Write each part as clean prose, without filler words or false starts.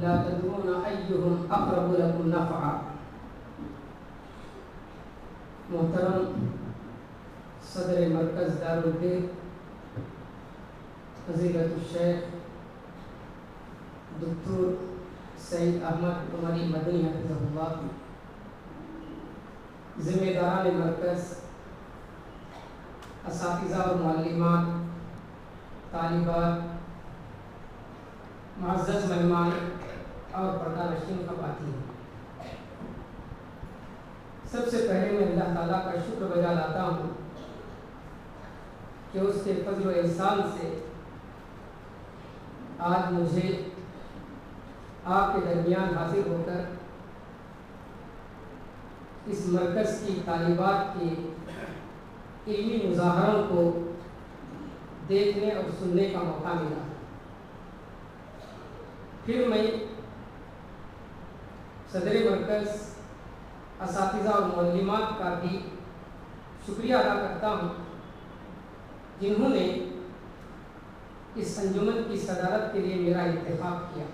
لا تدرون أيهم أقرب لكم نفعا۔ محترم صدر مرکز دارالدین فضیلت الشیخ دکتور سعید احمد عمری مدنی حفظہ اللہ، ذمہ داران مرکز، اساتذہ اور معلمات، طالبات، معزز مہمان اور پردہ نشین خواتین، سب سے پہلے میں اللہ تعالیٰ کا شکر بجا لاتا ہوں کہ اس کے فضل و احسان سے آج مجھے آپ کے درمیان حاضر ہو کر اس مرکز کی طالبات کے علمی مظاہروں کو دیکھنے اور سننے کا موقع ملا۔ پھر میں صدر مرکز، اساتذہ اور معلمات کا بھی شکریہ ادا کرتا ہوں جنہوں نے اس انجمن کی صدارت کے لیے میرا انتخاب کیا۔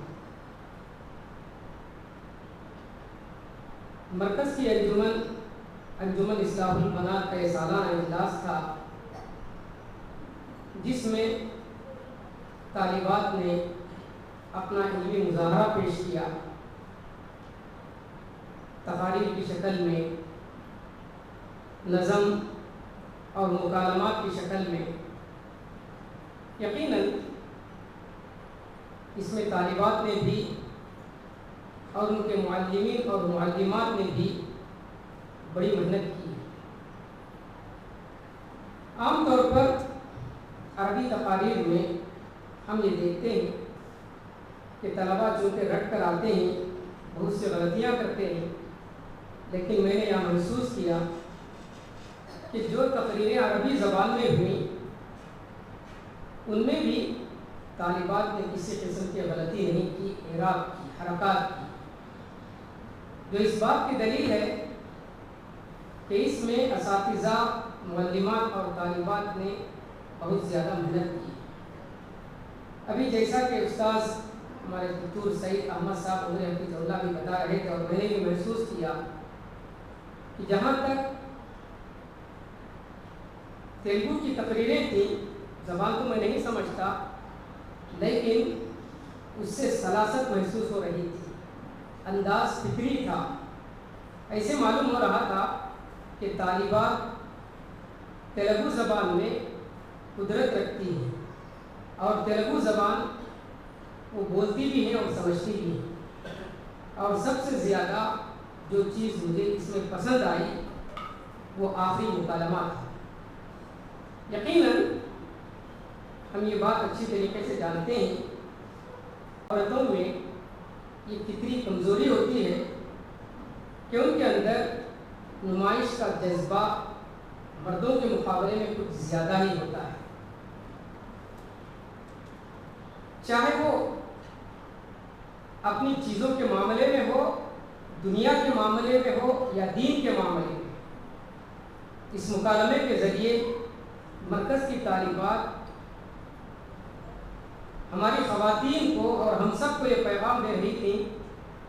مرکز کی انجمن اصلاح البنات کا یہ سالانہ اجلاس تھا جس میں طالبات نے اپنا علمی مظاہرہ پیش کیا، تقاریر کی شکل میں، نظم اور مکالمات کی شکل میں۔ یقیناً اس میں طالبات نے بھی اور ان کے معلمین اور معلمات نے بھی بڑی محنت کی۔ عام طور پر عربی تقاریر میں ہم یہ دیکھتے ہیں کہ طلباء چونکہ رٹ کر آتے ہیں بہت سے غلطیاں کرتے ہیں، لیکن میں نے یہ محسوس کیا کہ جو تقریریں عربی زبان میں ہوئیں ان میں بھی طالبات نے کسی قسم کی غلطی نہیں کی، اعراب کی، حرکات کی، جو اس بات کی دلیل ہے کہ اس میں اساتذہ، معلمات اور طالبات نے بہت زیادہ محنت کی۔ ابھی جیسا کہ استاذ ہمارے دکتور سعید احمد صاحب انہیں حفظہ اللہ بھی بتا رہے تھے اور میں نے بھی محسوس کیا کہ جہاں تک تیلگو کی تقریریں تھیں، زبان تو میں نہیں سمجھتا لیکن اس سے سلاست محسوس ہو رہی تھی، انداز فکری تھا، ایسے معلوم ہو رہا تھا کہ طالبات تیلگو زبان میں قدرت رکھتی ہیں اور تیلگو زبان وہ بولتی بھی ہیں اور سمجھتی بھی ہیں۔ اور سب سے زیادہ جو چیز مجھے اس میں پسند آئی وہ آخری مکالمہ تھا۔ یقیناً ہم یہ بات اچھی طریقے سے جانتے ہیں، عورتوں میں یہ فطری کمزوری ہوتی ہے کہ ان کے اندر نمائش کا جذبہ مردوں کے مقابلے میں کچھ زیادہ ہی ہوتا ہے، چاہے وہ اپنی چیزوں کے معاملے میں ہو، دنیا کے معاملے میں ہو یا دین کے معاملے میں۔ اس مکالمے کے ذریعے مرکز کی طالبات ہماری خواتین کو اور ہم سب کو یہ پیغام دے رہی تھی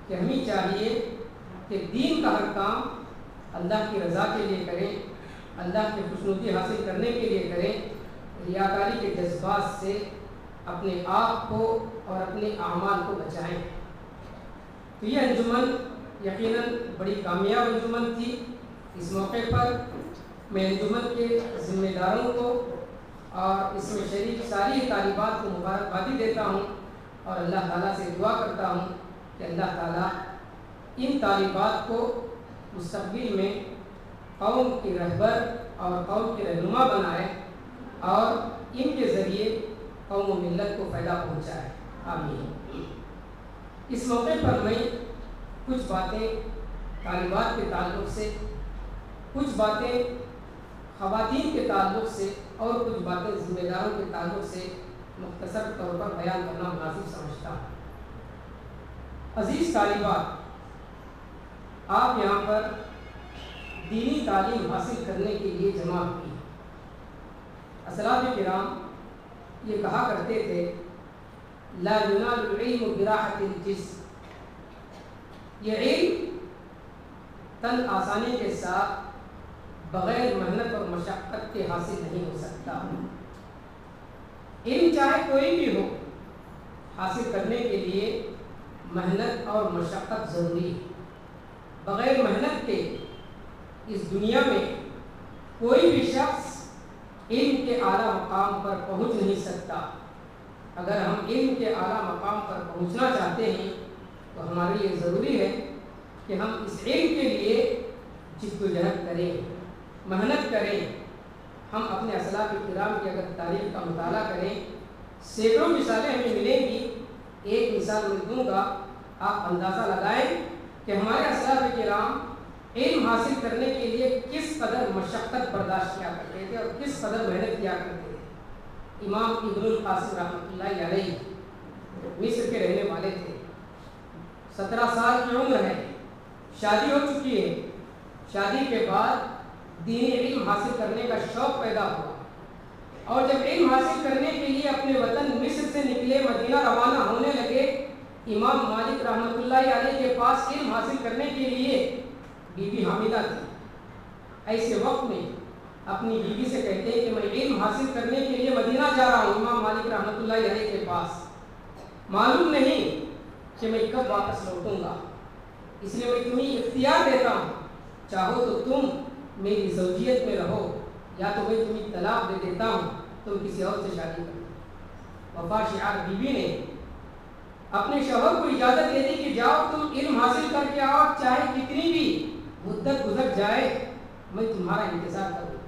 کہ ہمیں چاہیے کہ دین کا ہر کام اللہ کی رضا کے لیے کریں، اللہ کی خوشنودی حاصل کرنے کے لیے کریں، ریاکاری کے جذبات سے اپنے آپ کو اور اپنے اعمال کو بچائیں۔ تو یہ انجمن یقیناً بڑی کامیاب انجمن تھی۔ اس موقع پر میں انجمن کے ذمہ داروں کو اور اس میں شریک ساری طالبات کو مبارکبادی دیتا ہوں اور اللہ تعالیٰ سے دعا کرتا ہوں کہ اللہ تعالیٰ ان طالبات کو مستقبل میں قوم کی رہبر اور قوم کی رہنما بنائے اور ان کے ذریعے قوم و ملت کو فائدہ پہنچائے، آمین۔ اس موقع پر میں کچھ باتیں طالبات کے تعلق سے، کچھ باتیں خواتین کے تعلق سے اور کچھ باتیں ذمہ داروں کے تعلق سے مختصر طور پر بیان کرنا مناسب سمجھتا ہوں۔ عزیز طالبات، آپ یہاں پر دینی تعلیم حاصل کرنے کے لیے جمع ہوئی۔ اسلاف کرام یہ کہا کرتے تھے لا ينال العلم براحة الجسم یہ علم تن آسانی کے ساتھ بغیر محنت اور مشقت کے حاصل نہیں ہو سکتا۔ علم چاہے کوئی بھی ہو، حاصل کرنے کے لیے محنت اور مشقت ضروری ہے۔ بغیر محنت کے اس دنیا میں کوئی بھی شخص علم کے اعلیٰ مقام پر پہنچ نہیں سکتا۔ اگر ہم علم کے اعلیٰ مقام پر پہنچنا چاہتے ہیں تو ہمارے لیے ضروری ہے کہ ہم اس علم کے لیے جد و جہد کریں، محنت کریں۔ ہم اپنے اسلاف کرام کی اگر تاریخ کا مطالعہ کریں، سینکڑوں مثالیں ہمیں ملیں گی۔ ایک مثال میں دوں گا، آپ اندازہ لگائیں کہ ہمارے اسلاف کرام علم حاصل کرنے کے لیے کس قدر مشقت برداشت کیا کرتے تھے اور کس قدر محنت کیا کرتے تھے۔ امام ابن القاسم رحمۃ اللہ علیہ مصر کے رہنے والے تھے، 17 سال کی عمر ہے، شادی ہو چکی ہے۔ شادی کے بعد دینی علم حاصل کرنے کا شوق پیدا ہوا، اور جب علم حاصل کرنے کے لیے اپنے وطن مصر سے نکلے، مدینہ روانہ ہونے لگے، امام مالک رحمۃ اللہ علیہ کے پاس علم حاصل کرنے کے لیے بی بی حامدہ تھی۔ ایسے وقت میں اپنی بیوی سے کہتے ہیں کہ میں علم حاصل کرنے کے لیے مدینہ جا رہا ہوں، امام مالک رحمۃ اللہ علیہ کے پاس، معلوم نہیں کہ میں کب واپس لوٹوں گا، اس لیے میں تمہیں اختیار دیتا ہوں، چاہو تو تم میری زوجیت میں رہو، یا تو میں تمہیں طلاق دے دیتا ہوں، تم کسی اور سے شادی کرو۔ وفا شعار بیوی نے اپنے شوہر کو اجازت دے دی کہ جاؤ تم علم حاصل کر کے آؤ، چاہے کتنی بھی مدت گزر جائے میں تمہارا انتظار کروں۔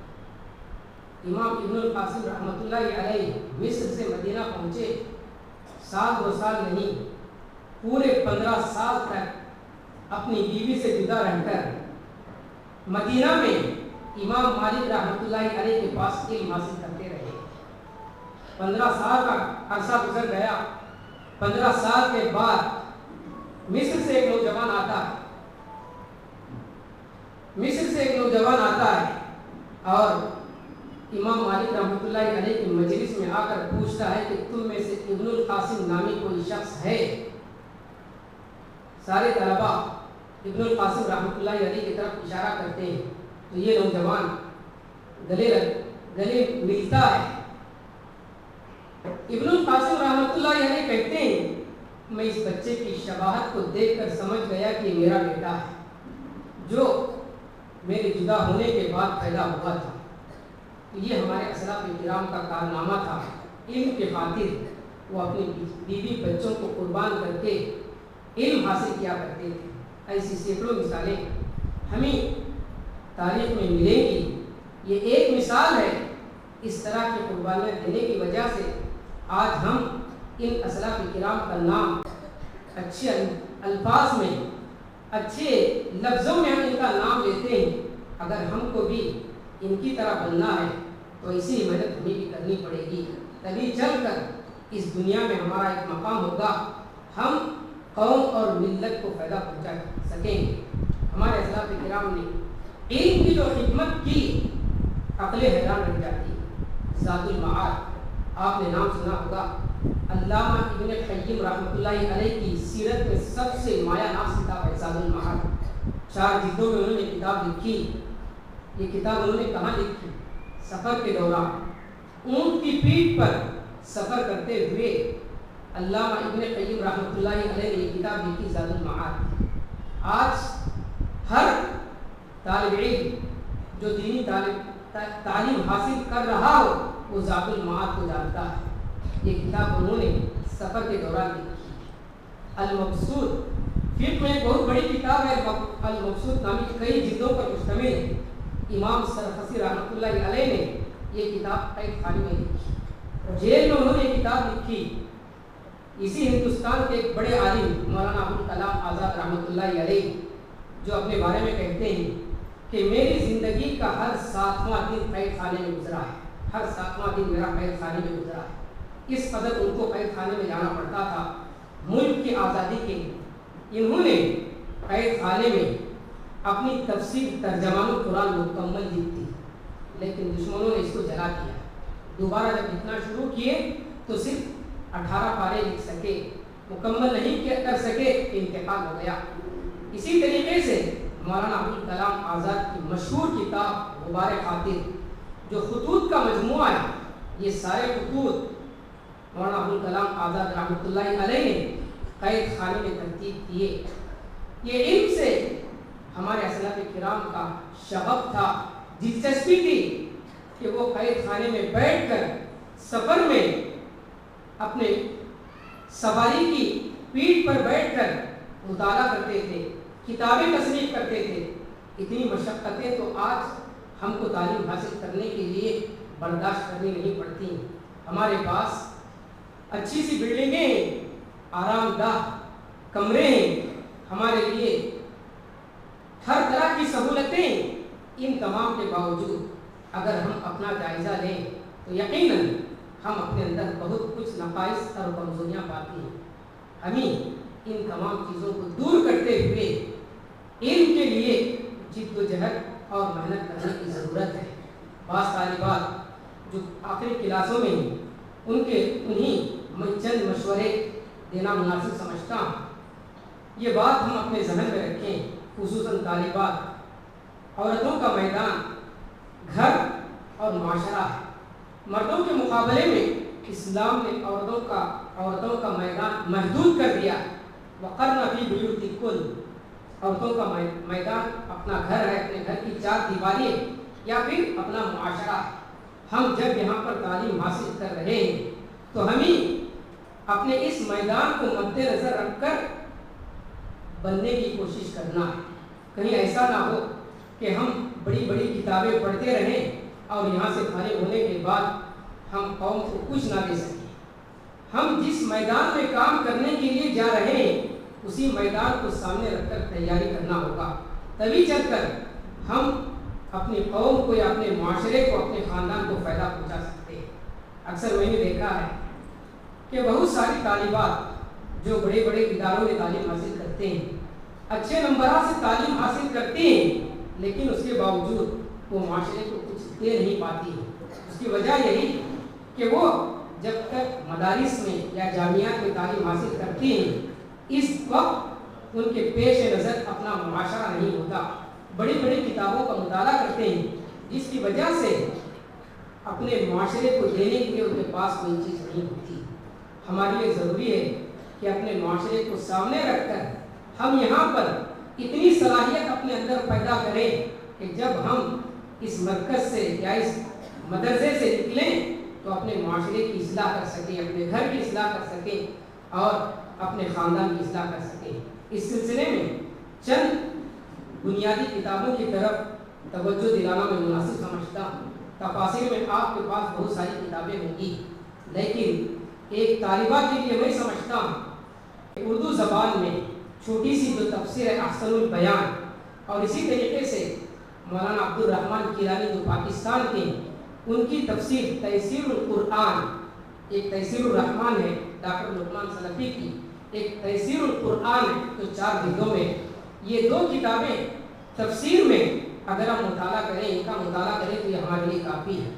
امام ابن القاسم رحمۃ اللہ علیہ مصر سے مدینہ پہنچے، سال 2 سال نہیں، پورے 15 سال تک اپنی بیوی سے جدا رہ کر مدینہ میں امام مالک رحمۃ اللہ علیہ کے پاس علم حاصل کرتے رہے۔ 15 سال کا عرصہ گزر گیا۔ 15 سال کے بعد مصر سے ایک نوجوان آتا ہے اور امام مالک رحمۃ اللہ علیہ کی مجلس میں آ کر پوچھتا ہے کہ تم میں سے ابن القاسم نامی کوئی شخص ہے؟ سارے طلباء ابن القاسم رحمۃ اللہ علیہ کی طرف اشارہ کرتے ہیں تو یہ نوجوان گلے ملتا ہے۔ ابن القاسم رحمۃ اللہ علیہ کہتے ہیں میں اس بچے کی شباہت کو دیکھ کر سمجھ گیا کہ میرا بیٹا ہے، جو میرے جدا ہونے کے بعد پیدا ہوا تھا۔ یہ ہمارے اسلاف کرام کا کارنامہ تھا۔ علم کے خاطر وہ اپنی بیوی بچوں کو قربان کر کے علم حاصل کیا کرتے تھے۔ ایسی سینکڑوں مثالیں ہمیں تاریخ میں ملیں گی۔ یہ ایک مثال ہے، اس طرح کی قربانیاں دینے کی وجہ سے آج ہم ان اسلاف کرام کا نام اچھے الفاظ میں، اچھے لفظوں میں ہم ان کا نام لیتے ہیں۔ اگر ہم کو بھی ان کی طرح بننا ہے تو ایسی محنت ہمیں بھی کرنی پڑے گی، تبھی چل کر اس دنیا میں ہمارا ایک مقام ہوگا، ہم قوم اور ملت کو فائدہ پہنچا سکیں گے۔ ہمارے اسلاف کرام نے علم کی جو خدمت کی، عقل حیران رہ جاتی ہے۔ زاد المعاد آپ نے نام سنا ہوگا، علامہ ابن قیم رحمۃ اللہ علیہ کی سیرت میں سب سے مایہ ناز کتاب ہے زاد المعاد۔ 4 جلدوں میں انہوں نے کتاب لکھی۔ یہ کتاب انہوں نے کہاں لکھی؟ سفر کے دوران اونٹ کی پیٹھ پر سفر کرتے ہوئے علامہ ابن قیم رحمۃ اللہ علیہ نے یہ کتاب لکھی زاد المعاد۔ آج ہر طالب علم جو دینی تعلیم حاصل کر رہا ہو وہ زاد المعاد کو جانتا ہے۔ یہ کتاب انہوں نے سفر کے دوران لکھی۔ المبسوط فقہ میں ایک بہت بڑی کتاب ہے، المبسوط نامی کئی جلدوں پر مشتمل ہے۔ امام سرخسی رحمۃ اللہ علیہ نے یہ کتاب قید خانے میں لکھی، جیل میں انہوں نے یہ کتاب لکھی۔ اسی ہندوستان کے ایک بڑے عالم مولانا ابوالکلام آزاد رحمۃ اللہ علیہ جو اپنے بارے میں کہتے ہیں کہ میری زندگی کا ہر 7واں دن قید خانے میں گزرا ہے، ہر 7واں دن میرا قید خانے میں گزرا ہے۔ اس قدر ان کو قید خانے میں جانا پڑتا تھا ملک کی آزادی کے لیے۔ انہوں نے قید خانے میں اپنی تفسیر ترجمان القرآن مکمل لکھی، لیکن دشمنوں نے اس کو جلا دیا۔ دوبارہ جب لکھنا شروع کیے تو صرف 18 پارے لکھ سکے، مکمل نہیں کر سکے، انتقال ہو گیا۔ اسی طریقے سے مولانا ابوالکلام آزاد کی مشہور کتاب غبار خاطر جو خطوط کا مجموعہ ہے، یہ سارے خطوط مولانا ابوالکلام آزاد رحمۃ اللہ علیہ نے قید خانے میں ترتیب کیے۔ یہ علم سے ہمارے اسلاف کرام کا شغف تھا، دلچسپی تھی کہ وہ قید خانے میں بیٹھ کر سفر میں اپنے سواری کی پیٹھ پر بیٹھ کر مطالعہ کرتے تھے، کتابیں تصنیف کرتے تھے۔ اتنی مشقتیں تو آج ہم کو تعلیم حاصل کرنے کے لیے برداشت کرنی نہیں پڑتی۔ ہمارے پاس اچھی سی بلڈنگیں ہیں، آرام دہ کمرے ہیں، ہمارے لیے ہر طرح کی سہولتیں، ان تمام کے باوجود اگر ہم اپنا جائزہ لیں تو یقیناً ہم اپنے اندر بہت کچھ نقائص اور کمزوریاں پاتے ہیں۔ ہمیں ان تمام چیزوں کو دور کرتے ہوئے علم کے لیے جد و جہد اور محنت کرنے کی ضرورت ہے۔ بعض طالبات جو آخری کلاسوں میں ہیں انہیں میں چند مشورے دینا مناسب سمجھتا ہوں۔ یہ بات ہم اپنے ذہن میں رکھیں، خصوصاً طالبات۔ عورتوں کا میدان گھر اور معاشرہ ہے۔ مردوں کے مقابلے میں اسلام نے عورتوں کا میدان محدود کر دیا۔ وقرن فی بیوتکن، عورتوں کا میدان اپنا گھر ہے، اپنے گھر کی چار دیواری یا پھر اپنا معاشرہ۔ ہم جب یہاں پر تعلیم حاصل کر رہے ہیں تو ہمیں اپنے اس میدان کو مد نظر رکھ کر بننے کی کوشش کرنا ہے۔ کہیں ایسا نہ ہو کہ ہم بڑی بڑی کتابیں پڑھتے رہیں اور یہاں سے فارغ ہونے کے بعد ہم قوم کو کچھ نہ دے سکیں۔ ہم جس میدان میں کام کرنے کے لیے جا رہے ہیں اسی میدان کو سامنے رکھ کر تیاری کرنا ہوگا، تبھی چل کر ہم اپنی قوم کو یا اپنے معاشرے کو، اپنے خاندان کو فائدہ پہنچا سکتے ہیں۔ اکثر میں نے دیکھا ہے کہ بہت ساری طالبات جو بڑے بڑے اداروں میں تعلیم حاصل کرتے ہیں، اچھے نمبرات سے تعلیم حاصل کرتے ہیں، لیکن اس کے باوجود وہ معاشرے کو کچھ دے نہیں پاتی ہے۔ اس کی وجہ یہی کہ وہ جب تک مدارس میں یا جامعات میں تعلیم حاصل کرتی ہیں اس وقت ان کے پیش نظر اپنا معاشرہ نہیں ہوتا، بڑی بڑی کتابوں کا مطالعہ کرتے ہیں، جس کی وجہ سے اپنے معاشرے کو دینے کے لیے ان کے پاس کوئی چیز نہیں ہوتی۔ ہمارے لیے ضروری ہے کہ اپنے معاشرے کو سامنے رکھ کر ہم یہاں پر اتنی صلاحیت اپنے اندر پیدا کریں کہ جب ہم اس مرکز سے یا اس مدرسے سے نکلیں تو اپنے معاشرے کی اصلاح کر سکیں، اپنے گھر کی اصلاح کر سکیں اور اپنے خاندان کی اصلاح کر سکیں۔ اس سلسلے میں چند بنیادی کتابوں کی طرف توجہ دلانا میں مناسب سمجھتا ہوں۔ تفاسیر میں آپ کے پاس بہت ساری کتابیں ہوں گی، لیکن ایک طالبہ کے لیے میں سمجھتا ہوں کہ اردو زبان میں چھوٹی سی جو تفسیر ہے احسن البیان، اور اسی طریقے سے مولانا عبدالرحمن کیلانی جو پاکستان کے ہیں، ان کی تفسیر تیسیر القرآن، ایک تیسیر الرحمن ہے ڈاکٹر لقمان سلفی کی، ایک تیسیر القرآن ہے جو 4 جلدوں میں۔ یہ 2 کتابیں تفسیر میں اگر ہم مطالعہ کریں، ان کا مطالعہ کریں تو یہ ہمارے لیے کافی ہے۔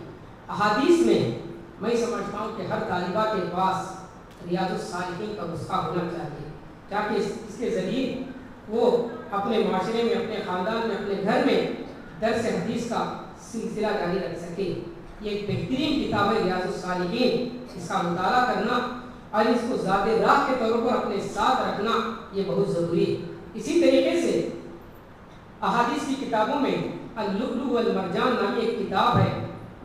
احادیث میں میں سمجھتا ہوں کہ ہر طالبہ کے پاس ریاض الصالحین کا نسخہ ہونا چاہیے، تاکہ اس کے ذریعے وہ اپنے معاشرے میں، اپنے خاندان میں، اپنے گھر میں درس حدیث کا سلسلہ جاری رکھ سکے۔ یہ ایک بہترین کتاب ہے ریاض الصالحین، اس کا مطالعہ کرنا اور اس کو ذات راہ کے طور پر اپنے ساتھ رکھنا یہ بہت ضروری ہے۔ اسی طریقے سے احادیث کی کتابوں میں اللؤلؤ والمرجان نامی ایک کتاب ہے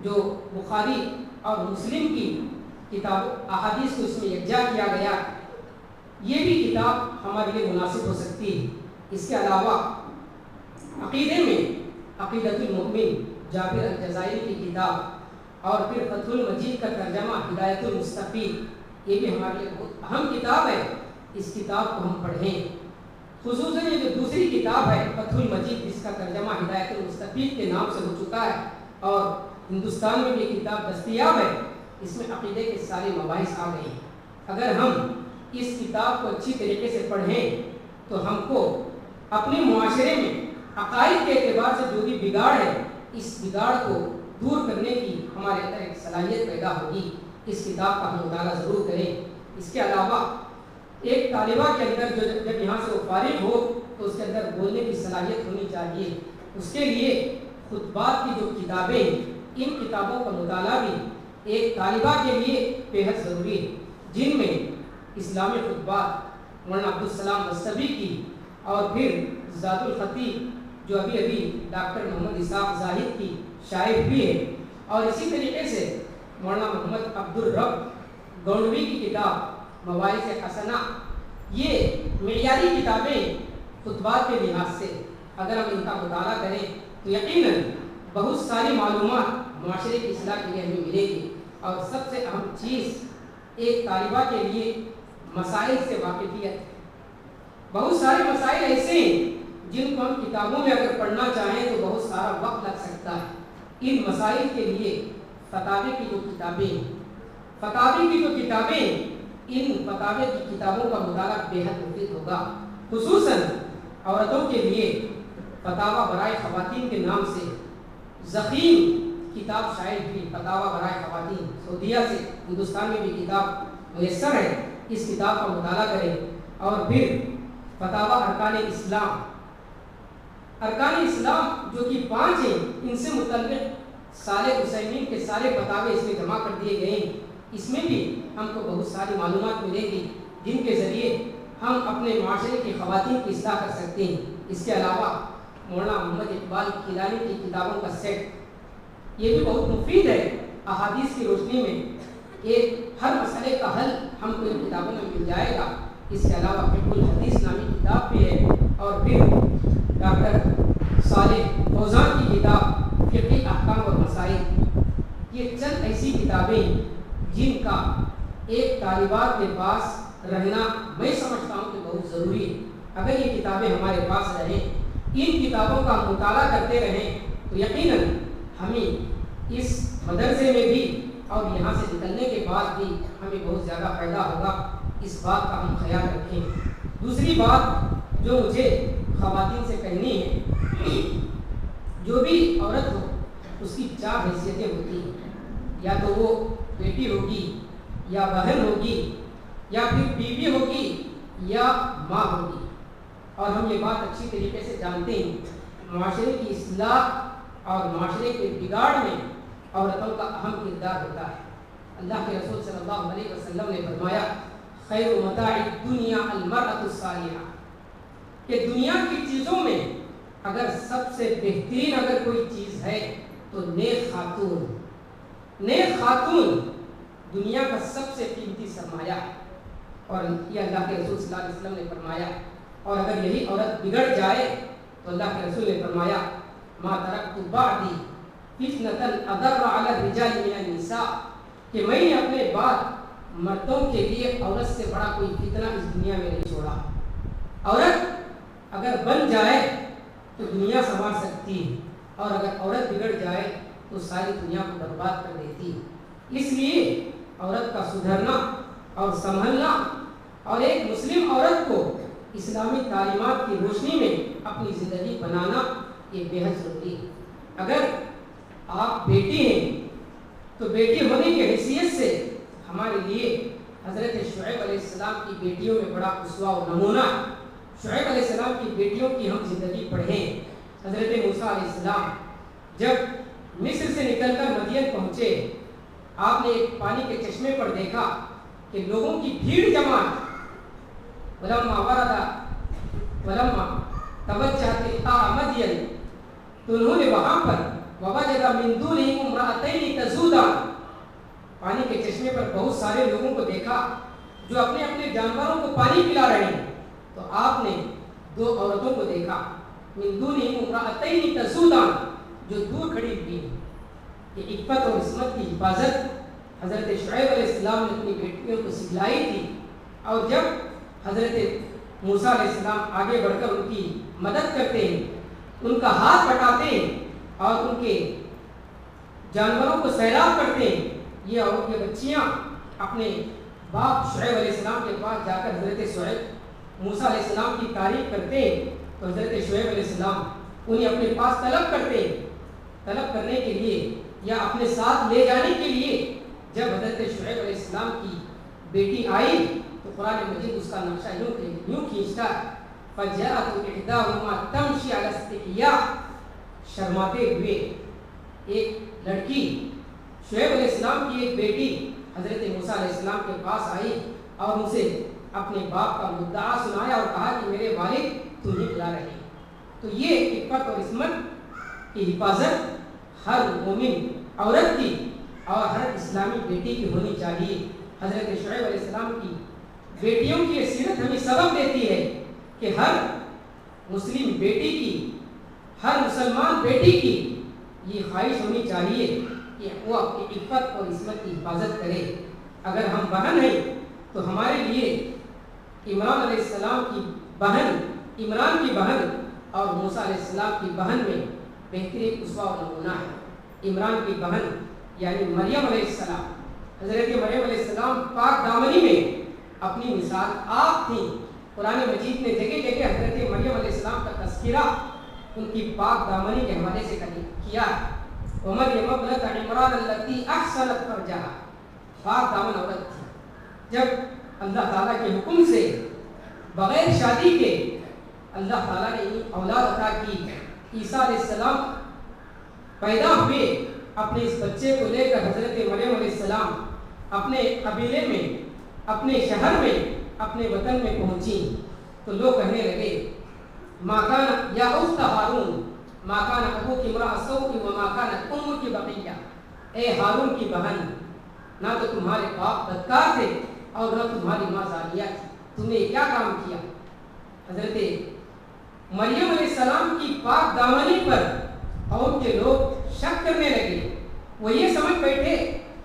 جو بخاری اور مسلم کی کتاب احادیث کو اس میں یکجا کیا گیا، یہ بھی کتاب ہمارے لیے مناسب ہو سکتی ہے۔ اس کے علاوہ عقیدے میں عقیدۃ المؤمن جابر الجزائری کی کتاب اور پھر فتح المجید کا ترجمہ ہدایت المستفید، یہ بھی ہمارے لیے بہت اہم کتاب ہے۔ اس کتاب کو ہم پڑھیں، خصوصاً یہ جو دوسری کتاب ہے فتح المجید جس کا ترجمہ ہدایت المستفید کے نام سے ہو چکا ہے اور ہندوستان میں بھی یہ کتاب دستیاب ہے، اس میں عقیدے کے سارے مباحث آ گئے ہیں۔ اگر ہم اس کتاب کو اچھی طریقے سے پڑھیں تو ہم کو اپنے معاشرے میں عقائد کے اعتبار سے جو بھی بگاڑ ہے اس بگاڑ کو دور کرنے کی ہمارے اندر ایک صلاحیت پیدا ہوگی۔ اس کتاب کا ہم مطالعہ ضرور کریں۔ اس کے علاوہ ایک طالبہ کے اندر جو جب یہاں سے وہ فارغ ہو تو اس کے اندر بولنے کی صلاحیت ہونی چاہیے. اس کے لیے خطبات کی جو کتابیں ہیں ان کتابوں کا مطالعہ بھی ایک طالبہ کے لیے بےحد ضروری ہے، جن میں اسلامی خطبات مولانا عبدالسلام مصطفی کی اور پھر ذات الخطیب جو ابھی ڈاکٹر محمد اسحاق زاہد کی شائع بھی ہے، اور اسی طریقے سے مولانا محمد عبدالرب گونڈوی کی کتاب مواعظ حسنہ. یہ معیاری کتابیں خطبات کے لحاظ سے اگر ہم ان کا مطالعہ کریں تو یقیناً بہت ساری معلومات معاشرے کی اصلاح کے لیے ہمیں ملے گی. اور سب سے اہم چیز ایک طالبہ کے لیے مسائل سے واقفیت. بہت سارے مسائل ایسے ہیں جن کو ہم کتابوں میں اگر پڑھنا چاہیں تو بہت سارا وقت لگ سکتا ہے. ان مسائل کے لیے فتاوی کی جو کتابیں ہیں، ان فتاوی کی کتابوں کا مطالعہ بےحد مفید ہوگا. خصوصاً عورتوں کے لیے فتاوی برائے خواتین کے نام سے ضخیم کتاب شائع ہوئی. فتاوی برائے خواتین سعودیہ سے ہندوستان میں بھی کتاب میسر ہے. اس کتاب کا مطالعہ کریں. اور پھر فتاوی ارکان اسلام جو کہ 5 ہیں، ان سے متعلق صالح عثیمین کے سارے فتاوی اس میں جمع کر دیے گئے ہیں. اس میں بھی ہم کو بہت ساری معلومات ملے گی جن کے ذریعے ہم اپنے معاشرے کی خواتین کی اصلاح کر سکتے ہیں. اس کے علاوہ مولانا محمد اقبال کیلانی کی کتابوں کا سیٹ یہ بھی بہت مفید ہے. احادیث کی روشنی میں ایک ہر مسئلے کا حل ہم کو ان کتابوں میں مل جائے گا. اس کے علاوہ فقہ الحدیث نامی کتاب بھی ہے. اور پھر ڈاکٹر صالح فوزان کی کتاب فقہ احکام اور مسائل. یہ چند ایسی کتابیں جن کا ایک طالبات کے پاس رہنا میں سمجھتا ہوں کہ بہت ضروری ہے. اگر یہ کتابیں ہمارے پاس رہیں، ان کتابوں کا مطالعہ کرتے رہیں تو یقیناً ہمیں اس مدرسے میں بھی اور یہاں سے نکلنے کے بعد بھی ہمیں بہت زیادہ فائدہ ہوگا. اس بات کا ہم خیال رکھیں. دوسری بات جو مجھے خواتین سے کہنی ہے، جو بھی عورت ہو اس کی 4 حیثیتیں ہوتی ہیں. یا تو وہ بیٹی ہوگی، یا بہن ہوگی، یا پھر بیوی ہوگی، یا ماں ہوگی. اور ہم یہ بات اچھی طریقے سے جانتے ہیں معاشرے کی اصلاح اور معاشرے کے بگاڑ میں عورتوں کا اہم کردار ہوتا ہے. اللہ کے رسول صلی اللہ علیہ وسلم نے فرمایا خیر متاع الدنیا المرأة الصالحہ، کہ دنیا کی چیزوں میں اگر سب سے بہترین اگر کوئی چیز ہے تو نیک خاتون. نیک خاتون دنیا کا سب سے قیمتی سرمایہ ہے. اور یہ اللہ کے رسول صلی اللہ علیہ وسلم نے فرمایا. اور اگر یہی عورت بگڑ جائے تو اللہ کے رسول نے فرمایا ما ترکت بعدی فتنة اضر علی الرجال من النساء، کہ میں نے اپنے بعد مردوں کے لیے عورت سے بڑا کوئی فتنہ اس دنیا میں نہیں چھوڑا. عورت اگر بن جائے تو دنیا سنوار سکتی ہے، اور اگر عورت بگڑ جائے تو ساری دنیا کو برباد کر دیتی. اس لیے عورت کا سدھرنا اور سنبھلنا اور ایک مسلم عورت کو اسلامی تعلیمات کی روشنی میں اپنی زندگی بنانا یہ بےحد ضروری ہے. اگر آپ بیٹی ہیں تو بیٹی ہونے کی حیثیت سے ہمارے لیے حضرت شعیب علیہ السلام کی بیٹیوں میں بڑا اسوہ و نمونہ. شعیب علیہ السلام کی بیٹیوں کی ہم زندگی پڑھیں. حضرت موسیٰ علیہ السلام جب مصر سے نکل کر مدین پہنچے، آپ نے ایک پانی کے چشمے پر دیکھا کہ لوگوں کی بھیڑ جمع ہے. ولما توجہ تلقاء مدین، تو انہوں نے وہاں پر ووجد من دونہم امرأتین تذودان، پانی کے چشمے پر بہت سارے لوگوں کو دیکھا جو اپنے اپنے جانوروں کو پانی پلا رہے ہیں. تو آپ نے 2 عورتوں کو دیکھا من دونہم امرأتین تذودان، جو دور کھڑی ہوئی ہیں. یہ عفت اور عصمت کی حفاظت حضرت شعیب علیہ السلام نے اپنی بیٹیوں کو سکھلائی تھی. اور جب حضرت موسیٰ علیہ السلام آگے بڑھ کر ان کی مدد کرتے ہیں، ان کا ہاتھ بٹاتے ہیں اور ان کے جانوروں کو سیراب کرتے ہیں، یہ اور یہ بچیاں اپنے باپ شعیب علیہ السلام کے پاس جا کر حضرت موسیٰ علیہ السلام کی تعریف کرتے ہیں. تو حضرت شعیب علیہ السلام انہیں اپنے پاس طلب کرتے ہیں. طلب کرنے کے لیے یا اپنے ساتھ لے جانے کے لیے جب حضرت شعیب علیہ السلام کی بیٹی آئی تو قرآن مجید اس کا نقشہ یوں کھینچتا ہے فجاءت احداهما تمشي على استحياء، شرماتے ہوئے ایک لڑکی شعیب علیہ السلام کی ایک بیٹی حضرت موسیٰ علیہ السلام کے پاس آئی اور ان سے اپنے باپ کا مدعا سنایا اور کہا کہ میرے والد تمہیں بلا رہے ہیں۔ تو یہ عفت اور عصمت کی حفاظت ہر مومن عورت کی اور ہر اسلامی بیٹی کی ہونی چاہیے۔ حضرت شعیب علیہ السلام کی بیٹیوں کی یہ سیرت ہمیں سبق دیتی ہے کہ ہر مسلم بیٹی کی، ہر مسلمان بیٹی کی یہ خواہش ہونی چاہیے کہ وہ اپنی عفت اور عصمت کی حفاظت کرے۔ اگر ہم بہن ہیں تو ہمارے لیے عمران علیہ السلام کی بہن، عمران کی بہن اور موسیٰ علیہ السلام کی بہن میں بہترین اسوہ و نمونہ ہے۔ عمران کی بہن یعنی مریم علیہ السلام، حضرت مریم علیہ السلام پاک دامنی میں اپنی مثال آپ تھیں۔ قرآن مجید نے جگہ جگہ حضرت مریم علیہ السلام کا تذکرہ ان کی پاک دامنی کے حوالے سے کیا ہے۔ ومریم ابنت عمران التی احسنت فرجها، پاک دامن عورت تھی۔ جب اللہ تعالیٰ کے حکم سے بغیر شادی کے اللہ تعالیٰ نے انہیں اولاد عطا کی، عیسیٰ علیہ السلام پیدا ہوئے، اپنے اس بچے کو لے کر حضرت مریم علیہ السلام اپنے قبیلے میں، اپنے شہر میں، اپنے وطن میں پہنچی تو لوگ کہنے لگے ما کان یا اخت ہارون ما کان ابوک امرأ سوء وما کانت امک بغیہ، اے ہارون کی بہن، نہ تو تمہارے باپ بدکار تھے اور نہ تمہاری ماں زانیہ تھی، تم نے کیا کام کیا؟ حضرت مریم علیہ السلام کی پاک دامنی پر قوم کے لوگ شک کرنے لگے۔ وہ یہ سمجھ بیٹھے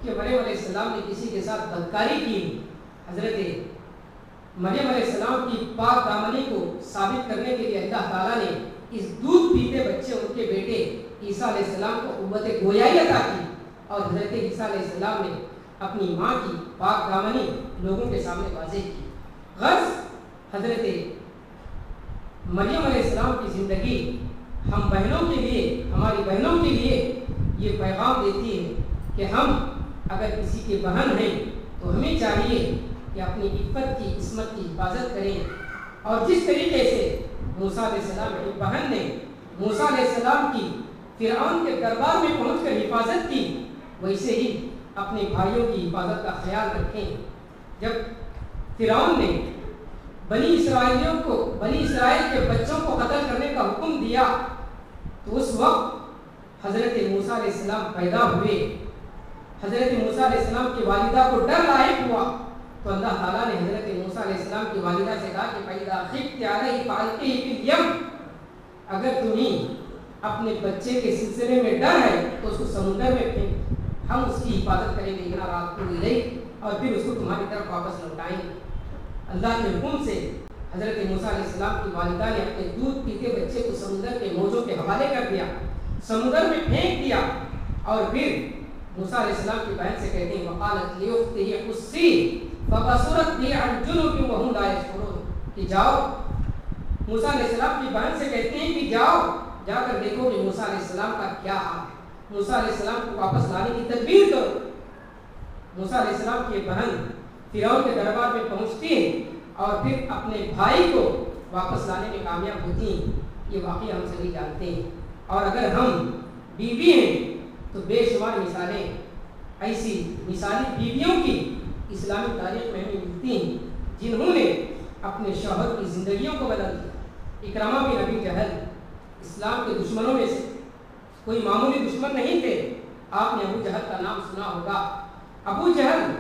کہ مریم علیہ السلام نے کسی کے ساتھ بدکاری کی۔ حضرت مریم علیہ السلام کی پاک دامنی کو ثابت کرنے کے لیے اللہ تعالیٰ نے اس دودھ پیتے بچے ان کے بیٹے عیسیٰ علیہ السلام کو قوت گویائی عطا کی، اور حضرت عیسیٰ علیہ السلام نے اپنی ماں کی پاک دامنی لوگوں کے سامنے واضح کی۔ غرض حضرت مریم علیہ السلام کی زندگی ہم بہنوں کے لیے، ہماری بہنوں کے لیے یہ پیغام دیتی ہے کہ ہم اگر کسی کے بہن ہیں تو ہمیں چاہیے کہ اپنی عفت کی، عصمت کی حفاظت کریں، اور جس طریقے سے موسیٰ علیہ السلام کی بہن نے موسیٰ علیہ السلام کی فرعون کے دربار میں پہنچ کر حفاظت کی، ویسے ہی اپنے بھائیوں کی حفاظت کا خیال رکھیں۔ جب فرعون نے بنی اسرائیلیوں کو، بنی اسرائیل کے بچوں کو قتل کرنے کا حکم دیا تو اس وقت حضرت موسیٰ علیہ السلام پیدا ہوئے۔ حضرت موسیٰ علیہ السلام کی والدہ کو ڈر لاحق ہوا تو اللہ تعالیٰ نے حضرت موسیٰ علیہ السلام کی والدہ سے کہا کہ فَإِذَا خِفْتِ عَلَيْهِ فَأَلْقِهِ فِي الْيَمِّ، اگر تمہیں اپنے بچے کے سلسلے میں ڈر ہے تو اس کو سمندر میں پھینک، ہم اس کی حفاظت کریں گے یہاں رات کو لے اور پھر اس کو تمہاری طرف واپس لوٹائیں گے۔ اللہ کے حکم سے حضرت موسیٰ علیہ السلام کی والدہ نے اپنے دودھ پیتے بچے کو سمندر کے موجوں کے حوالے کر دیا، سمندر میں پھینک دیا، اور پھر موسیٰ علیہ السلام کی بہن سے کہتے ہیں وقالت لأخته قصي فبصرت به عن جنب وهم لا يشعرون، کہ جاؤ، موسیٰ علیہ السلام کی بہن سے کہتے ہیں کہ جاؤ، جا کر دیکھو کہ موسیٰ علیہ السلام کا کیا حال ہے، موسیٰ علیہ السلام کو واپس لانے کی تدبیر کرو۔ موسیٰ علیہ السلام کی بہن فرعون کے دربار میں پہنچتی ہیں اور پھر اپنے بھائی کو واپس لانے میں کامیاب ہوتی ہیں۔ یہ واقعہ ہم سبھی جانتے ہیں، اور اگر ہم بیوی ہیں تو بے شمار مثالیں ایسی مثالی بیویوں کی اسلامی تاریخ میں ہمیں ملتی ہیں جنہوں نے اپنے شوہر کی زندگیوں کو بدل دیا۔ اکرامہ بن ابی جہل اسلام کے دشمنوں میں سے کوئی معمولی دشمن نہیں تھے۔ آپ نے ابو جہل کا نام سنا ہوگا۔ ابو جہل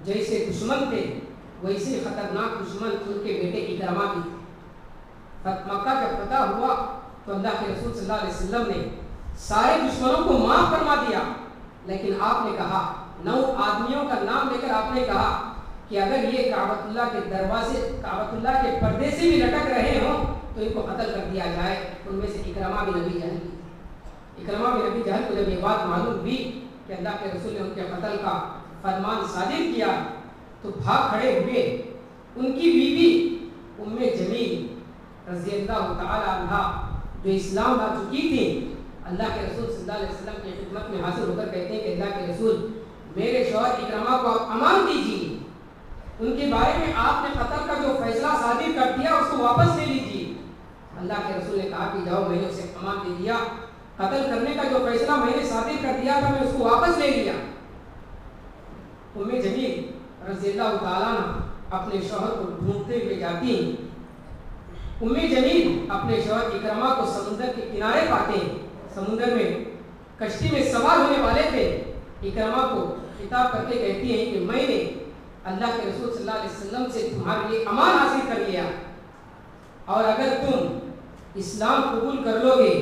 جیسے دشمن تھے ویسے خطرناک دشمن ان کے بیٹے اکرامہ بھی تھے۔ مکہ جب فتح ہوا تو اللہ کے رسول صلی اللہ علیہ وسلم نے سارے دشمنوں کو معاف فرما دیا، لیکن آپ نے کہا، 9 آدمیوں کا نام لے کر آپ نے کہا کہ اگر یہ کعبۃ اللہ کے دروازے، کعبۃ اللہ کے پردے سے بھی لٹک رہے ہوں تو ان کو قتل کر دیا جائے۔ ان میں سے اکرامہ بن ابی جہل بھی۔ اکرامہ بن ابی جہل کو جب یہ بات معلوم ہوئی کہ اللہ کے رسول نے ان کے قتل کا فرمان صادر کیا تو بھاگ کھڑے ہوئے۔ ان کی بیوی ام جمیل رضی اللہ تعالی عنہا جو اسلام لا چکی تھی، اللہ کے رسول صلی اللہ علیہ وسلم کی خدمت میں حاضر ہو کر کہتے ہیں کہ اللہ کے رسول میرے شوہر اکرامہ کو آپ امان دیجیے، ان کے بارے میں آپ نے قتل کا جو فیصلہ صادر کر دیا اس کو واپس لے لیجیے۔ اللہ کے رسول نے کہا کہ جاؤ میں نے اسے امان دے دیا، قتل کرنے کا جو فیصلہ میں نے صادر کر دیا تھا میں اس کو واپس لے لیا۔ ام جمیل رضی اللہ تعالیٰ عنہ اپنے شوہر کو ڈھونڈتے ہوئے جاتی ہیں۔ ام جمیل اپنے شوہر اکرمہ کو سمندر کے کنارے پاتے ہیں، سمندر میں کشتی میں سوار ہونے والے تھے۔ اکرمہ کو خطاب کر کے کہتی ہیں کہ میں نے اللہ کے رسول صلی اللہ علیہ وسلم سے تمہارے لیے امان حاصل کر لیا، اور اگر تم اسلام قبول کر لو گے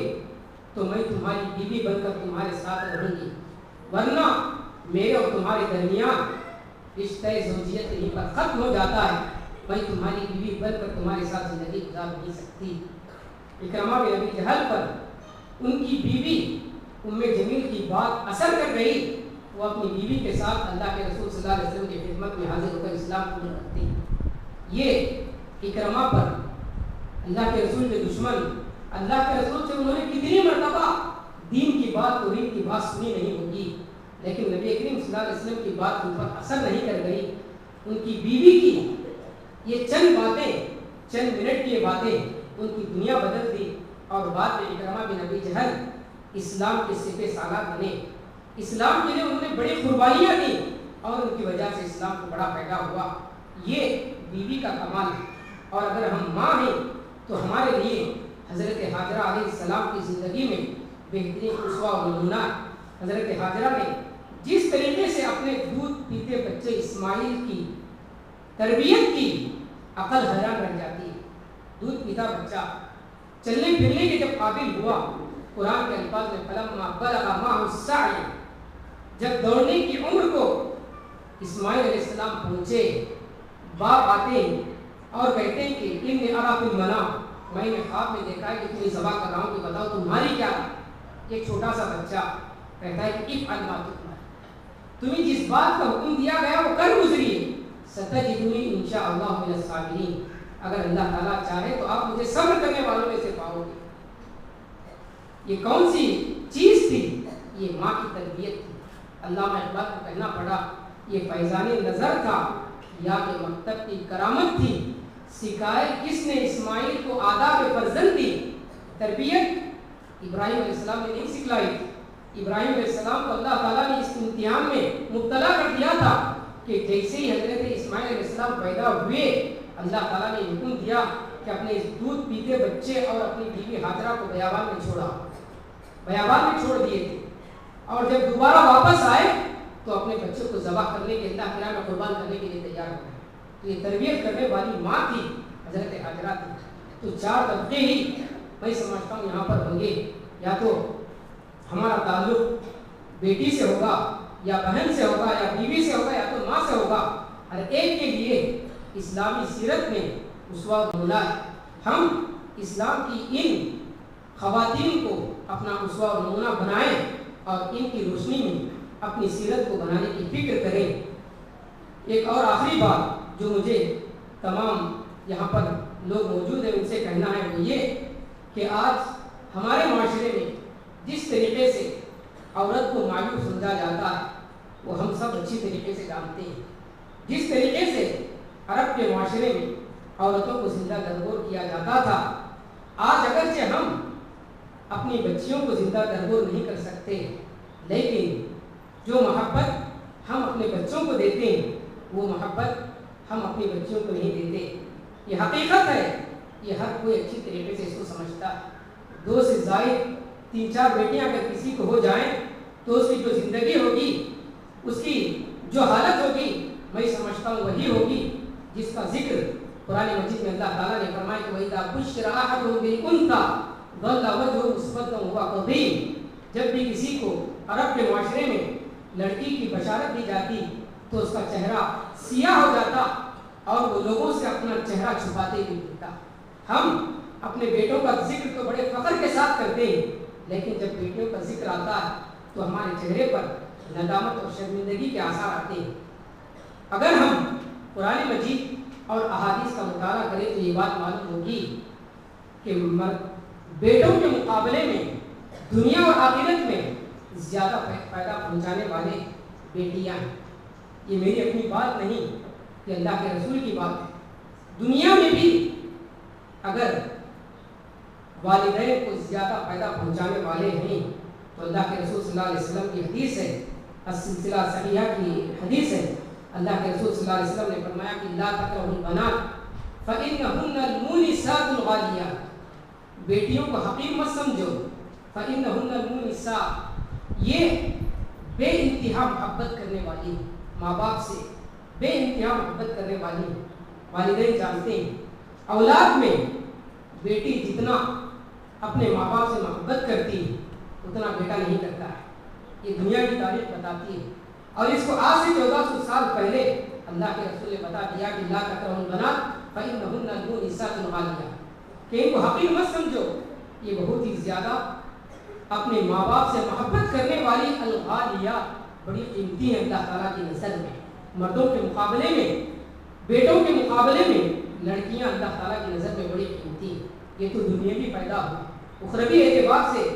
تو میں تمہاری بیوی بن کر تمہارے ساتھ رہوں گی، ورنہ میرے اور تمہارے درمیان رشتہ زوجیت یہیں پر ختم ہو جاتا ہے، میں تمہاری بیوی بن کر تمہارے ساتھ زندگی گزار نہیں سکتی۔ اکرمہ بن ابی جہل پر ان کی بیوی ام جمیل کی بات اثر کر گئی، وہ اپنی بیوی کے ساتھ اللہ کے رسول صلی اللہ علیہ وسلم کی خدمت میں حاضر ہو کر اسلام قبول کرتی ہیں۔ یہ اکرمہ پر اللہ کے رسول کے دشمن اللہ کے رسول سے انہوں نے کتنی مرتبہ دین کی بات توحید کی بات سنی نہیں ہوگی، لیکن نبی کریم صلی اللہ علیہ وسلم کی بات ان پر اثر نہیں کر گئی۔ ان کی بیوی کی یہ چند باتیں، چند منٹ کی یہ باتیں ان کی دنیا بدل دی، اور بعد میں اکرمہ بن ابی جہل اسلام کے سپہ سالار بنے۔ اسلام کے لیے انہوں نے بڑی قربانیاں دی، اور ان کی وجہ سے اسلام کو بڑا فائدہ ہوا۔ یہ بیوی کا کمال ہے۔ اور اگر ہم ماں ہیں تو ہمارے لیے حضرت حاجرہ علیہ السلام کی زندگی میں بہترین اسوہ و نمونہ۔ حضرت حاجرہ نے جس طریقے سے اپنے دودھ پیتے بچے اسماعیل کی تربیت کی، عقل حیران رہ جاتی ہے۔ دودھ پیتا بچہ چلنے پھرنے کے جب قابل ہوا، قرآن کے الفاظ میں فلما بلغ معه السعی، جب دوڑنے کی عمر کو اسماعیل علیہ السلام پہنچے، باپ آتے ہیں اور کہتے ہیں کہ انی ارا فی المنام، میں نے خواب میں دیکھا ہے کہ تمہیں ذبح کر رہا ہوں، کہ بتاؤ تمہاری کیا ہے؟ ایک چھوٹا سا بچہ کہتا ہے کہ افعل ما تؤمر، تمہیں جس بات کا حکم دیا گیا وہ کر گزریے، ستجدنی انشاءاللہ من الصابرین، اگر اللہ تعالیٰ چاہے تو آپ مجھے صبر کرنے والوں میں سے پاؤ گے۔ یہ کون سی چیز تھی؟ یہ ماں کی تربیت تھی۔ علامہ اقبال کو کہنا پڑا یہ فیضان نظر تھا یا کہ مکتب کی کرامت تھی، سکھائے کس نے اسماعیل کو آداب فرزند دی۔ تربیت ابراہیم علیہ السلام نے نہیں سکھلائی تھی۔ ابراہیم علیہ السلام کو اللہ تعالیٰ نے اس امتحان میں مبتلا کر دیا تھا کہ جیسے ہی حضرت اسماعیل علیہ السلام پیدا ہوئے، اللہ تعالیٰ نے حکم دیا کہ اپنے اس دودھ پیتے بچے اور اپنی بیوی حاجرہ کو بیابان میں چھوڑا، بیابان میں چھوڑ دیے تھے، اور جب دوبارہ واپس آئے تو اپنے بچوں کو ذبح کرنے کے اللہ کی راہ میں قربان کرنے کے لیے تیار ہو گئے۔ تو یہ تربیت کرنے والی ماں تھی حضرت حاجرہ تھی۔ تو چار طبقے ہی میں سمجھتا ہوں یہاں پر ہوں گے، یا تو ہمارا تعلق بیٹی سے ہوگا، یا بہن سے ہوگا، یا بیوی سے ہوگا، یا تو ماں سے ہوگا۔ ہر ایک کے لیے اسلامی سیرت میں اسوہ نمونہ ہے۔ ہم اسلام کی ان خواتین کو اپنا اسوہ نمونہ بنائیں اور ان کی روشنی میں اپنی سیرت کو بنانے کی فکر کریں۔ ایک اور آخری بات جو مجھے تمام یہاں پر لوگ موجود ہیں ان سے کہنا ہے وہ یہ کہ آج ہمارے معاشرے میں جس طریقے سے عورت کو معیوب سمجھا جاتا ہے وہ ہم سب اچھی طریقے سے جانتے ہیں۔ جس طریقے سے عرب کے معاشرے میں عورتوں کو زندہ درگور کیا جاتا تھا، آج اگرچہ ہم اپنی بچیوں کو زندہ درگور نہیں کر سکتے، لیکن جو محبت ہم اپنے بچوں کو دیتے ہیں وہ محبت ہم اپنی بچیوں کو نہیں دیتے۔ یہ حقیقت ہے، یہ ہر کوئی اچھی طریقے سے اس کو سمجھتا ہے۔ 2 سے زائد 3-4 بیٹیاں اگر کسی کو ہو جائیں تو اس کی جو زندگی ہوگی، اس کی جو حالت ہوگی، میں سمجھتا ہوں وہی ہوگی جس کا ذکر قرآن مجید میں اللہ تعالیٰ نے فرمایا کہ وَإِذَا بُشِّرَ أَحَدُهُم بِالْأُنثىٰ ظَلَّ وَجْهُهُ مُسْوَدًّا وَهُوَ كَظِيمٌ، جب بھی کسی کو عرب کے معاشرے میں لڑکی کی بشارت دی جاتی تو اس کا چہرہ سیاہ ہو جاتا اور وہ لوگوں سے اپنا چہرہ چھپاتے بھی دیتا۔ ہم اپنے بیٹوں کا ذکر تو بڑے فخر کے ساتھ کرتے ہیں، لیکن جب بیٹیوں کا ذکر آتا ہے تو ہمارے چہرے پر ندامت اور شرمندگی کے آثار آتے ہیں۔ اگر ہم قرآن مجید اور احادیث کا مطالعہ کریں تو یہ بات معلوم ہوگی کہ بیٹوں کے مقابلے میں دنیا اور آخرت میں زیادہ فائدہ پہنچانے والے بیٹیاں ہیں۔ یہ میری اپنی بات نہیں، یہ اللہ کے رسول کی بات ہے۔ دنیا میں بھی اگر والدین کو زیادہ فائدہ پہنچانے والے ہیں، تو اللہ کے رسول صلی اللہ علیہ وسلم کی حدیث ہے، السلسلہ صحیحہ کی حدیث ہے، اللہ کے رسول صلی اللہ علیہ وسلم نے فرمایا کہ لا تکرہوا البنات فإنہن المونسات الغالیات، بیٹیوں کو حقیر مت سمجھو، فإنہن المونسات، یہ بے انتہا محبت کرنے والی، ماں باپ سے بے انتہا محبت کرنے والی۔ والدین جانتے ہیں اولاد میں بیٹی جتنا اپنے ماں باپ سے محبت کرتی ہے اتنا بیٹا نہیں کرتا ہے، یہ دنیا کی تاریخ بتاتی ہے۔ اور اس کو آج سے 1400 سال پہلے اللہ کے رسول نے بتا دیا کہ لا تکرہوا البنات فإنہن المونسات الغالیات، کہ ان کو حقیر مت سمجھو، یہ بہت ہی زیادہ اپنے ماں باپ سے محبت کرنے والی الغالیات، بڑی قیمتی ہیں اللہ تعالیٰ کی نظر میں۔ مردوں کے مقابلے میں، بیٹوں کے مقابلے میں لڑکیاں اللہ تعالیٰ کی نظر میں بڑی قیمتی ہیں۔ یہ تو دنیاوی فائدہ ہو، اخروی اعتبار سے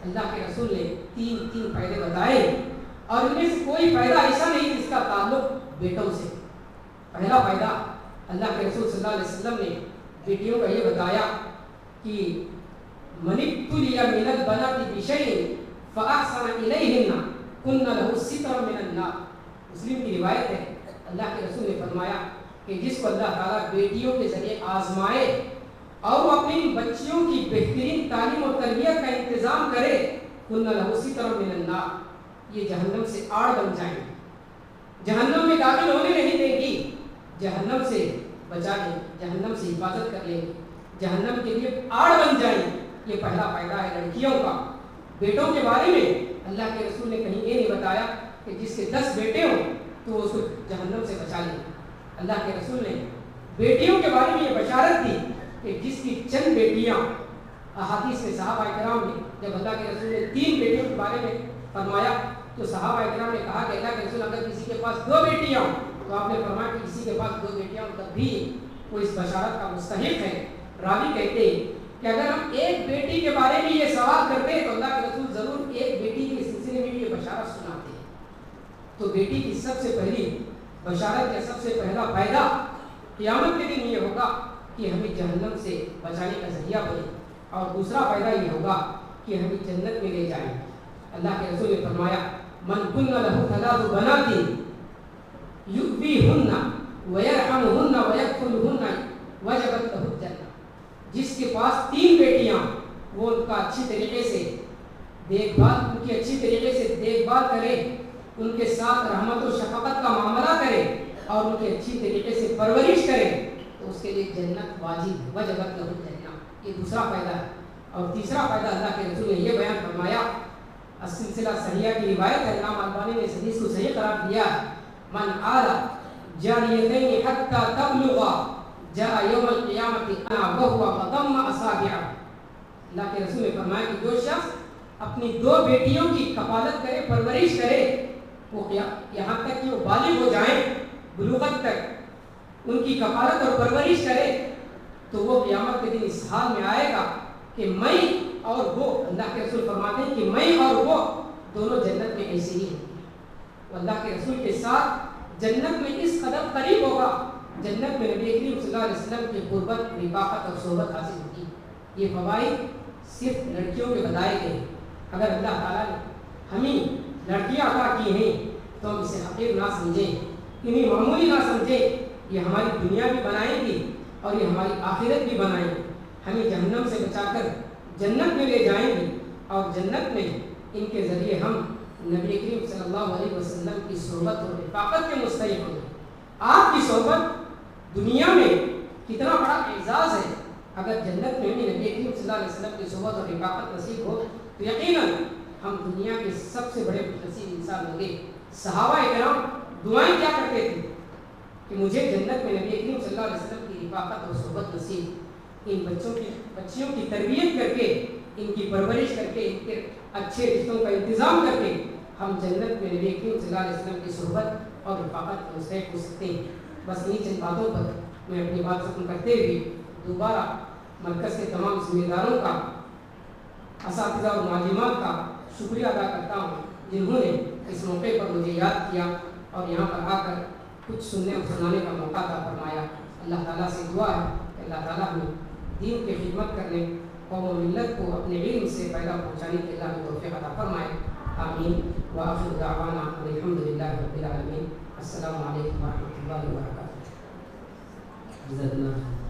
اللہ کے رسول نے تین فائدے بتائے، اور ان میں سے کوئی فائدہ ایسا نہیں جس کا تعلق بیٹوں سے۔ پہلا فائدہ اللہ کے رسول صلی اللہ علیہ وسلم نے بیٹیوں کا یہ بتایا کہ من ابتلی من البنات بشیء فاحسن الیہن کن لہ سترا من النار، مسلم کی روایت ہے، اللہ کے رسول نے فرمایا کہ جس کو اللہ تعالیٰ بیٹیوں کے ذریعے آزمائے اور وہ اپنی بچیوں کی بہترین تعلیم اور تربیت کا انتظام کرے، کن لہ سترا من النار، یہ جہنم سے آڑ بن جائیں، جہنم میں داخل ہونے نہیں دیں گی، جہنم سے بچا لیں، جہنم سے حفاظت کر لیں، جہنم کے لیے آڑ بن جائیں۔ یہ پہلا فائدہ ہے لڑکیوں کا۔ بیٹوں کے بارے میں اللہ کے رسول نے کہیں یہ نہیں بتایا کہ جس کے 10 بیٹے ہوں تو اس کو جہنم سے بچا لیں۔ اللہ کے رسول نے بیٹیوں کے بارے میں یہ بشارت دی کہ جس کی چند بیٹیاں، احادیث میں صحابہ کرام نے جب اللہ کے رسول نے 3 بیٹیوں کے بارے میں فرمایا تو صحابہ کرام نے کہا کہ اللہ کے رسول اگر کسی کے پاس 2 بیٹیاں ہوں تو آپ نے فرمایا کہ کسی کے پاس 2 بیٹیاں ہوں تب بھی وہ اس بشارت کا مستحق ہے۔ راوی کہتے ہیں کہ اگر ہم ایک بیٹی کے بارے میں یہ سوال کرتے تو اللہ کے رسول ضرور ایک بیٹی کے سلسلے میں بھی یہ بشارت سناتے ہیں۔ تو بیٹی کی سب سے پہلی بشارت یا سب سے پہلا فائدہ قیامت کے دن یہ ہوگا کہ ہمیں جہنم سے بچانے کا ذریعہ بنے، اور دوسرا فائدہ یہ ہوگا کہ ہمیں جنت میں لے جائیں۔ اللہ کے رسول نے فرمایا من کن لہ ثلاث بنات یؤویہن ویرحمہن ویکفلہن وجبت لہ الجنہ، جس کے پاس 3 بیٹیاں وہ ان کا اچھی طریقے سے دیکھ بھال، ان کی اچھی طریقے سے دیکھ بھال کرے، ان کے ساتھ رحمت و شفقت کا معاملہ کرے اور ان کی اچھی طریقے سے پرورش کرے تو اس کے لیے جنت واجب، وجبت لہ الجنہ، یہ دوسرا فائدہ ہے۔ اور تیسرا فائدہ اللہ کے رسول نے یہ بیان فرمایا، السلسلہ صحیحہ کی روایت ہے، امام البانی نے اس حدیث کو صحیح قرار دیا، من آل جاریتین حتی تبلغا جاء یوم القیامت انا وہو وضم اصابعہ، اللہ کے رسول نے فرمایا کہ جو شخص اپنی 2 بیٹیوں کی کفالت کرے، پرورش کرے، وہ یہاں تک کہ وہ بالغ ہو جائیں، بلوغت تک ان کی کفالت اور پرورش کرے، تو وہ قیامت کے دن اس حال میں آئے گا کہ میں اور وہ، اللہ کے رسول فرماتے ہیں کہ میں اور وہ دونوں جنت میں ایسے ہی ہیں، وہ اللہ کے رسول کے ساتھ جنت میں اس قدر قریب ہوگا، جنت میں نبی کریم صلی اللہ علیہ وسلم کی قربت، رفاقت اور صحبت حاصل ہوگی۔ یہ فوائد صرف لڑکیوں کے بتائے گئے، اگر اللہ تعالیٰ نے ہمیں لڑکیاں عطا کی ہیں تو ہم اسے حقیر نہ سمجھیں، انہیں معمولی نہ سمجھیں، یہ ہماری دنیا بھی بنائیں گی اور یہ ہماری آخرت بھی بنائیں گی، ہمیں جہنم سے بچا کر جنت میں لے جائیں گی، اور جنت میں ان کے ذریعے ہم نبی کریم صلی اللہ علیہ وسلم کی صحبت اور رفاقت کے مستحق ہوں گے۔ آپ کی صحبت دنیا میں کتنا بڑا اعزاز ہے، اگر جنت میں بھی نبی کریم صلی اللہ علیہ وسلم کی صحبت اور رفاقت نصیب ہو تو یقیناً ہم دنیا کے سب سے بڑے نصیب انسان ہوں گے۔ صحابہ کرام دعائیں کیا کرتے تھے کہ مجھے جنت میں نبی کریم صلی اللہ علیہ وسلم کی رفاقت اور صحبت نصیب، ان بچیوں کی تربیت کر کے، ان کی پرورش کر کے، ان کے اچھے رشتوں کا انتظام کر کے ہم جنت میں نبی کریم صلی اللہ علیہ وسلم کی صحبت اور رفاقت کے مستحق ہو سکتے ہیں۔ بس انہیں چند باتوں پر میں اپنی بات ختم کرتے ہوئے دوبارہ مرکز کے تمام ذمہ داروں کا، اساتذہ اور معلمات کا شکریہ ادا کرتا ہوں جنہوں نے اس موقع پر مجھے یاد کیا اور یہاں پر آ کر کچھ سننے اور سنانے کا موقع عطا فرمایا۔ اللہ تعالیٰ سے دعا ہے کہ اللہ تعالیٰ ہمیں دین کی خدمت کرنے قوم و ملت کو اپنے علم سے پیدا پہنچانے کے اللہ ہمیں توفیق عطا فرمائے. آمین. وآخر دعوانا الحمدللہ رب العالمین. السلام علیکم ورحمۃ اللہ وبرکاتہ. جزاک اللہ.